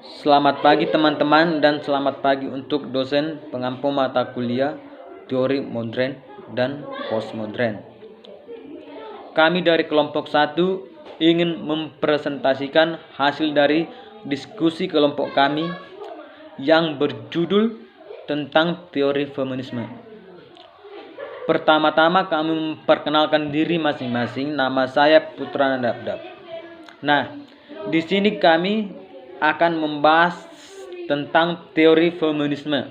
Selamat pagi teman-teman dan selamat pagi untuk dosen pengampu mata kuliah teori modern dan postmodern. Kami dari kelompok 1 ingin mempresentasikan hasil dari diskusi kelompok kami yang berjudul tentang teori feminisme. Pertama-tama kami memperkenalkan diri masing-masing. Nama saya Putra Nadabdab. Nah, di sini kami akan membahas tentang teori feminisme.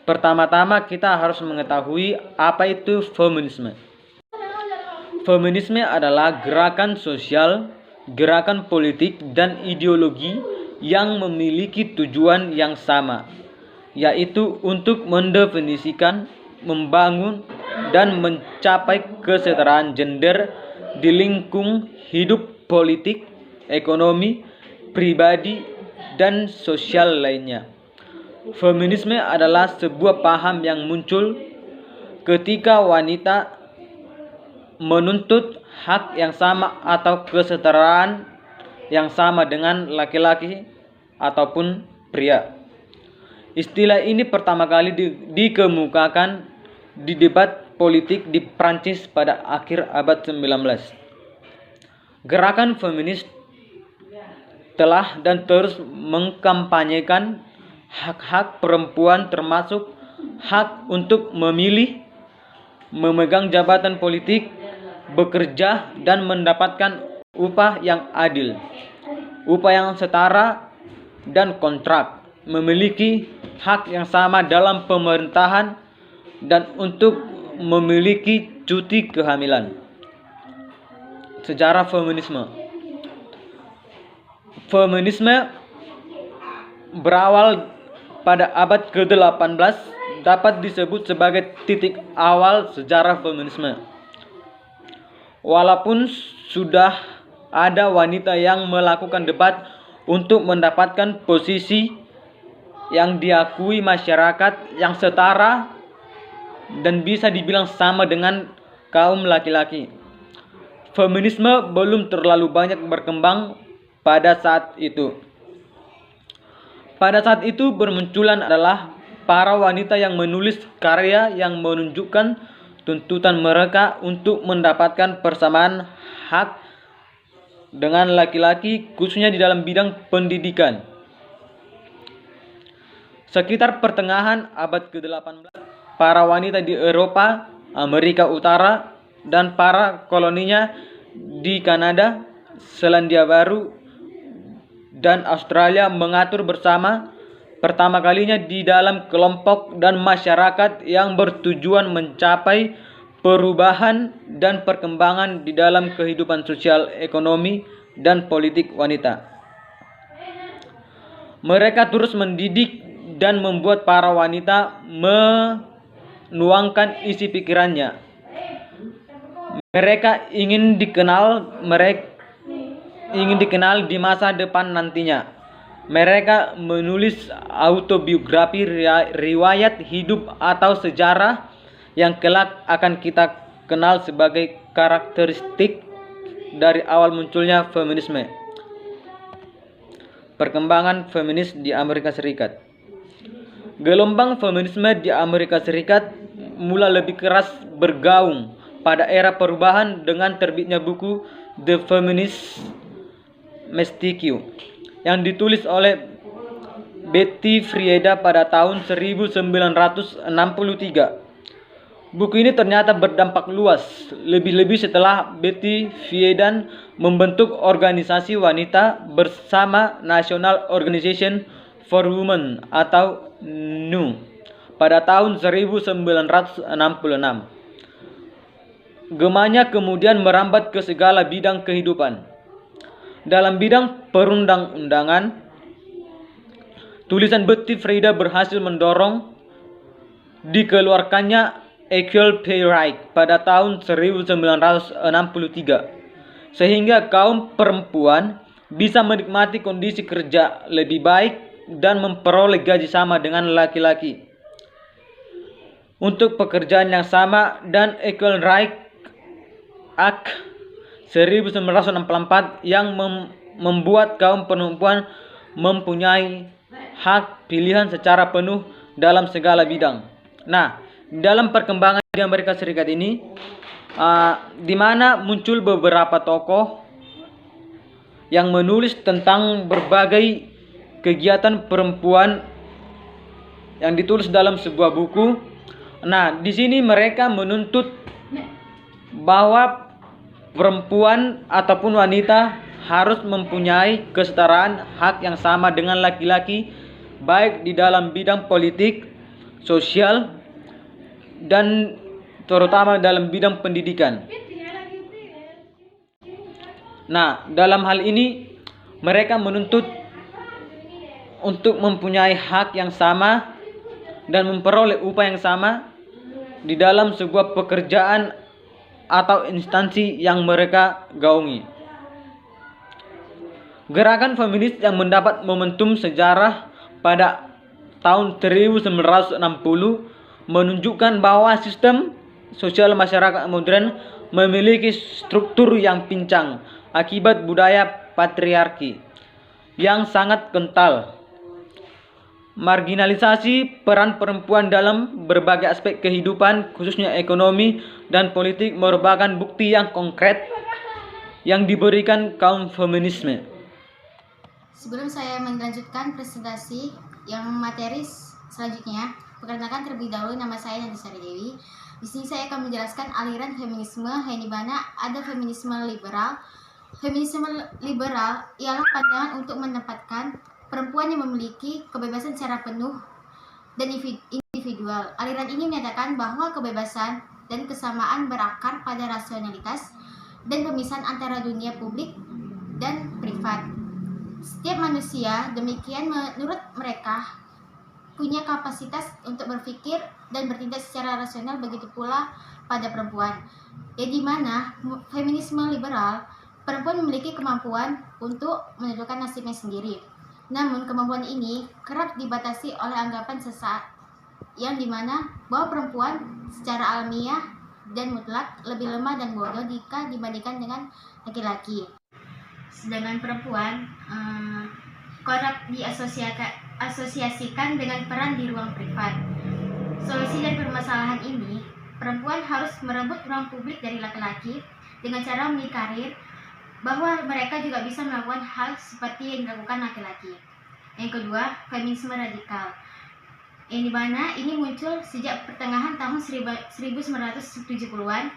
Pertama-tama kita harus mengetahui apa itu feminisme. Feminisme adalah gerakan sosial, gerakan politik, dan ideologi yang memiliki tujuan yang sama, yaitu untuk mendefinisikan, membangun, dan mencapai kesetaraan gender di lingkung hidup politik, ekonomi, pribadi, dan sosial lainnya. Feminisme adalah sebuah paham yang muncul ketika wanita menuntut hak yang sama atau kesetaraan yang sama dengan laki-laki ataupun pria. Istilah ini pertama kali dikemukakan di debat politik di Prancis pada akhir abad 19. Gerakan feminis telah dan terus mengkampanyekan hak-hak perempuan termasuk hak untuk memilih, memegang jabatan politik, bekerja, dan mendapatkan upah yang adil, upah yang setara, dan kontrak, memiliki hak yang sama dalam pemerintahan, dan untuk memiliki cuti kehamilan. Sejarah feminisme. Feminisme berawal pada abad ke-18, dapat disebut sebagai titik awal sejarah feminisme. Walaupun sudah ada wanita yang melakukan debat untuk mendapatkan posisi yang diakui masyarakat yang setara dan bisa dibilang sama dengan kaum laki-laki, feminisme belum terlalu banyak berkembang pada saat itu. Pada saat itu bermunculan adalah para wanita yang menulis karya yang menunjukkan tuntutan mereka untuk mendapatkan persamaan hak dengan laki-laki, khususnya di dalam bidang pendidikan. Sekitar pertengahan abad ke-18, para wanita di Eropa, Amerika Utara, dan para koloninya di Kanada, Selandia Baru, dan Australia mengatur bersama pertama kalinya di dalam kelompok dan masyarakat yang bertujuan mencapai perubahan dan perkembangan di dalam kehidupan sosial, ekonomi, dan politik wanita. Mereka terus mendidik dan membuat para wanita menuangkan isi pikirannya. Mereka ingin dikenal di masa depan nantinya. Mereka menulis autobiografi, riwayat hidup atau sejarah yang kelak akan kita kenal sebagai karakteristik dari awal munculnya feminisme. Perkembangan feminis di Amerika Serikat. Gelombang feminisme di Amerika Serikat mulai lebih keras bergaung pada era perubahan dengan terbitnya buku The Feminist Mystique yang ditulis oleh Betty Frieda pada tahun 1963. Buku ini ternyata berdampak luas, lebih-lebih setelah Betty Friedan membentuk organisasi wanita bersama National Organization for Women atau NU pada tahun 1966. Gemanya kemudian merambat ke segala bidang kehidupan. Dalam bidang perundang-undangan, tulisan Betty Frieda berhasil mendorong dikeluarkannya Equal Pay Right pada tahun 1963, sehingga kaum perempuan bisa menikmati kondisi kerja lebih baik dan memperoleh gaji sama dengan laki-laki untuk pekerjaan yang sama, dan Equal Right Act 1964 yang membuat kaum perempuan mempunyai hak pilihan secara penuh dalam segala bidang. Nah, dalam perkembangan di Amerika Serikat ini, di mana muncul beberapa tokoh yang menulis tentang berbagai kegiatan perempuan yang ditulis dalam sebuah buku. Nah, di sini mereka menuntut bahwa perempuan ataupun wanita harus mempunyai kesetaraan hak yang sama dengan laki-laki, baik di dalam bidang politik, sosial, dan terutama dalam bidang pendidikan. Nah, dalam hal ini mereka menuntut untuk mempunyai hak yang sama dan memperoleh upah yang sama di dalam sebuah pekerjaan atau instansi yang mereka gaungi. Gerakan feminis yang mendapat momentum sejarah pada tahun 1960 menunjukkan bahwa sistem sosial masyarakat modern memiliki struktur yang pincang akibat budaya patriarki yang sangat kental. Marginalisasi peran perempuan dalam berbagai aspek kehidupan, khususnya ekonomi dan politik, merupakan bukti yang konkret yang diberikan kaum feminisme. Sebelum saya melanjutkan presentasi yang materi selanjutnya, perkenalkan terlebih dahulu, nama saya Nandi Sari Dewi. Di sini saya akan menjelaskan aliran feminisme, yang dimana ada feminisme liberal. Feminisme liberal ialah pandangan untuk menempatkan perempuan yang memiliki kebebasan secara penuh dan individual. Aliran ini menyatakan bahwa kebebasan dan kesamaan berakar pada rasionalitas dan pemisahan antara dunia publik dan privat. Setiap manusia, demikian menurut mereka, punya kapasitas untuk berpikir dan bertindak secara rasional, begitu pula pada perempuan. Di mana feminisme liberal, perempuan memiliki kemampuan untuk menentukan nasibnya sendiri. Namun kemampuan ini kerap dibatasi oleh anggapan sesaat, yang dimana bahwa perempuan secara alamiah dan mutlak lebih lemah dan bodoh jika dibandingkan dengan laki-laki. Sedangkan perempuan kerap diasosiasikan dengan peran di ruang privat. Solusi dari permasalahan ini, perempuan harus merebut ruang publik dari laki-laki dengan cara memilih karir, bahwa mereka juga bisa melakukan hal seperti yang dilakukan laki-laki. Yang kedua, feminisme radikal, yang dimana ini muncul sejak pertengahan tahun 1970-an.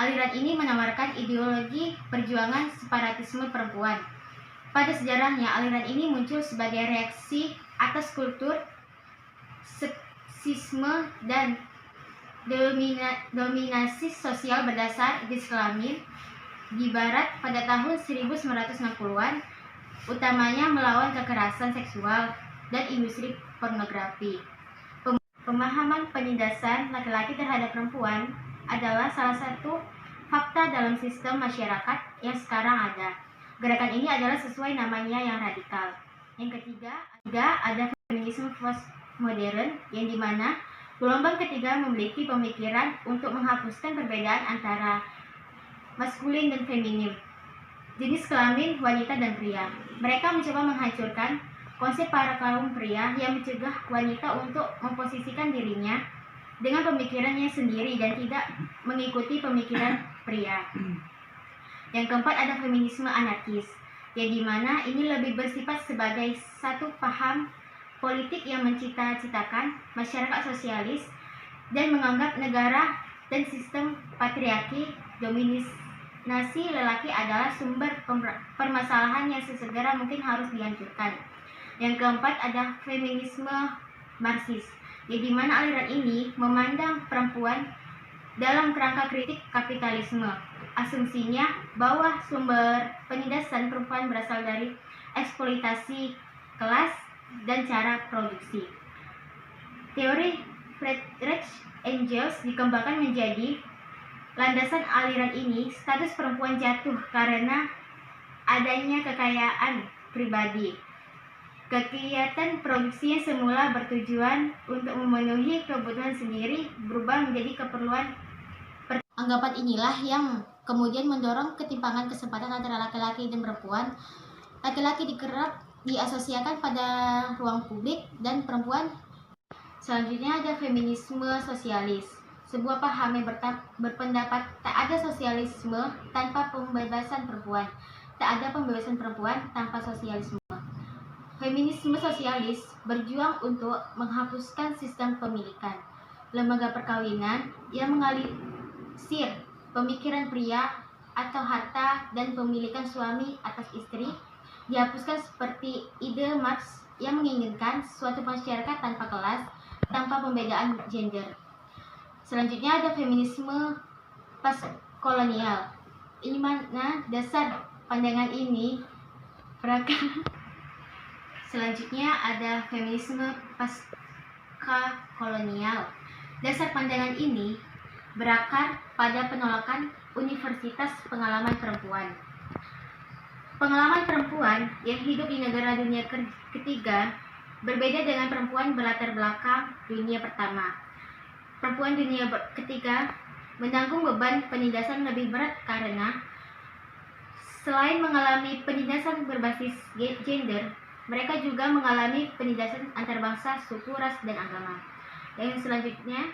Aliran ini menawarkan ideologi perjuangan separatisme perempuan. Pada sejarahnya, aliran ini muncul sebagai reaksi atas kultur seksisme dan dominasi sosial berdasar jenis kelamin di Barat pada tahun 1960-an, utamanya melawan kekerasan seksual dan industri pornografi. Pemahaman penindasan laki-laki terhadap perempuan adalah salah satu fakta dalam sistem masyarakat yang sekarang ada. Gerakan ini adalah sesuai namanya yang radikal. Yang ketiga, ada feminisme postmodern, yang dimana gelombang ketiga memiliki pemikiran untuk menghapuskan perbedaan antara maskulin dan feminin, jenis kelamin wanita dan pria. Mereka mencoba menghancurkan konsep para kaum pria yang mencegah wanita untuk memposisikan dirinya dengan pemikirannya sendiri dan tidak mengikuti pemikiran pria. Yang keempat, ada feminisme anarkis, yang dimana ini lebih bersifat sebagai satu paham politik yang mencita-citakan masyarakat sosialis dan menganggap negara dan sistem patriarki dominasi lelaki adalah sumber permasalahan yang sesegera mungkin harus dihancurkan. Yang keempat, ada feminisme Marxis, di mana aliran ini memandang perempuan dalam kerangka kritik kapitalisme. Asumsinya bahwa sumber penindasan perempuan berasal dari eksploitasi kelas dan cara produksi. Teori Friedrich Engels dikembangkan menjadi landasan aliran ini. Status perempuan jatuh karena adanya kekayaan pribadi. Kegiatan produksi yang semula bertujuan untuk memenuhi kebutuhan sendiri berubah menjadi keperluan. Anggapan inilah yang kemudian mendorong ketimpangan kesempatan antara laki-laki dan perempuan. Laki-laki dikerap diasosiasikan pada ruang publik dan perempuan. Selanjutnya ada feminisme sosialis. Sebuah paham yang berpendapat tak ada sosialisme tanpa pembebasan perempuan. Tak ada pembebasan perempuan tanpa sosialisme. Feminisme sosialis berjuang untuk menghapuskan sistem pemilikan, lembaga perkawinan yang mengalisir pemikiran pria atau harta dan pemilikan suami atas istri, dihapuskan seperti ide Marx yang menginginkan suatu masyarakat tanpa kelas, tanpa pembedaan gender. Selanjutnya ada feminisme postkolonial. Ini mana dasar pandangan ini berakar. Selanjutnya ada feminisme pasca-kolonial. Dasar pandangan ini berakar pada penolakan universitas pengalaman perempuan. Pengalaman perempuan yang hidup di negara dunia ketiga berbeda dengan perempuan berlatar belakang dunia pertama. Perempuan dunia ketiga menanggung beban penindasan lebih berat karena selain mengalami penindasan berbasis gender, mereka juga mengalami penindasan antar bangsa, suku, ras, dan agama. Yang selanjutnya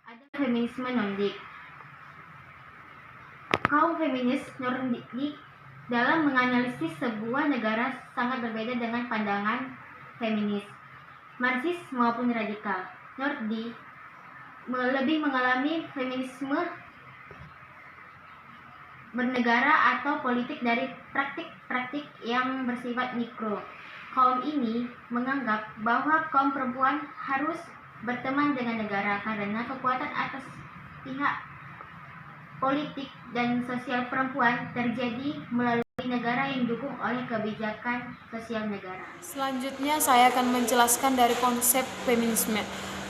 ada feminisme Nordik. Kaum feminis Nordik dalam menganalisis sebuah negara sangat berbeda dengan pandangan feminis Marxis maupun radikal. Nordik lebih mengalami feminisme bernegara atau politik dari praktik-praktik yang bersifat mikro. Kaum ini menganggap bahwa kaum perempuan harus berteman dengan negara karena kekuatan atas pihak politik dan sosial perempuan terjadi melalui negara yang didukung oleh kebijakan sosial negara. Selanjutnya saya akan menjelaskan dari konsep feminisme.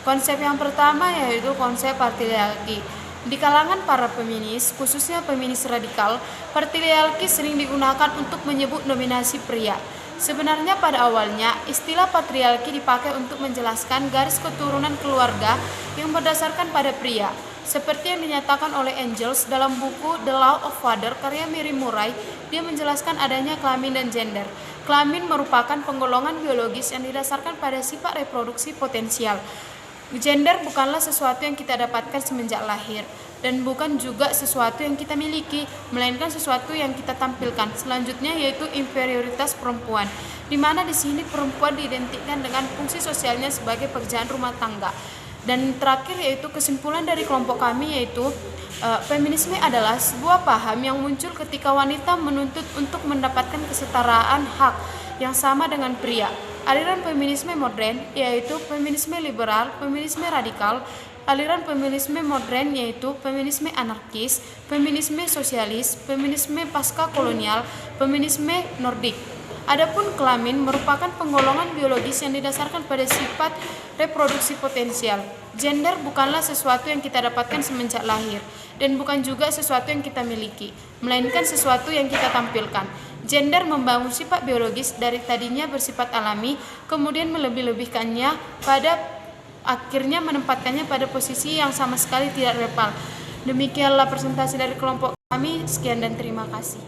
Konsep yang pertama yaitu konsep patriarki. Di kalangan para feminis, khususnya feminis radikal, patriarki sering digunakan untuk menyebut dominasi pria. Sebenarnya pada awalnya, istilah patriarki dipakai untuk menjelaskan garis keturunan keluarga yang berdasarkan pada pria. Seperti yang dinyatakan oleh Engels dalam buku The Law of Father karya Mary Murray, dia menjelaskan adanya kelamin dan gender. Kelamin merupakan penggolongan biologis yang didasarkan pada sifat reproduksi potensial. Gender bukanlah sesuatu yang kita dapatkan semenjak lahir dan bukan juga sesuatu yang kita miliki, melainkan sesuatu yang kita tampilkan. Selanjutnya yaitu inferioritas perempuan, di mana di sini perempuan diidentikan dengan fungsi sosialnya sebagai pekerjaan rumah tangga. Dan terakhir yaitu kesimpulan dari kelompok kami yaitu feminisme adalah sebuah paham yang muncul ketika wanita menuntut untuk mendapatkan kesetaraan hak yang sama dengan pria. Aliran feminisme modern yaitu feminisme liberal, feminisme radikal, aliran feminisme modern yaitu feminisme anarkis, feminisme sosialis, feminisme pasca kolonial, feminisme Nordik. Adapun kelamin merupakan penggolongan biologis yang didasarkan pada sifat reproduksi potensial. Gender bukanlah sesuatu yang kita dapatkan semenjak lahir dan bukan juga sesuatu yang kita miliki, melainkan sesuatu yang kita tampilkan. Gender membangun sifat biologis dari tadinya bersifat alami, kemudian melebih-lebihkannya pada akhirnya menempatkannya pada posisi yang sama sekali tidak relevan. Demikianlah presentasi dari kelompok kami. Sekian dan terima kasih.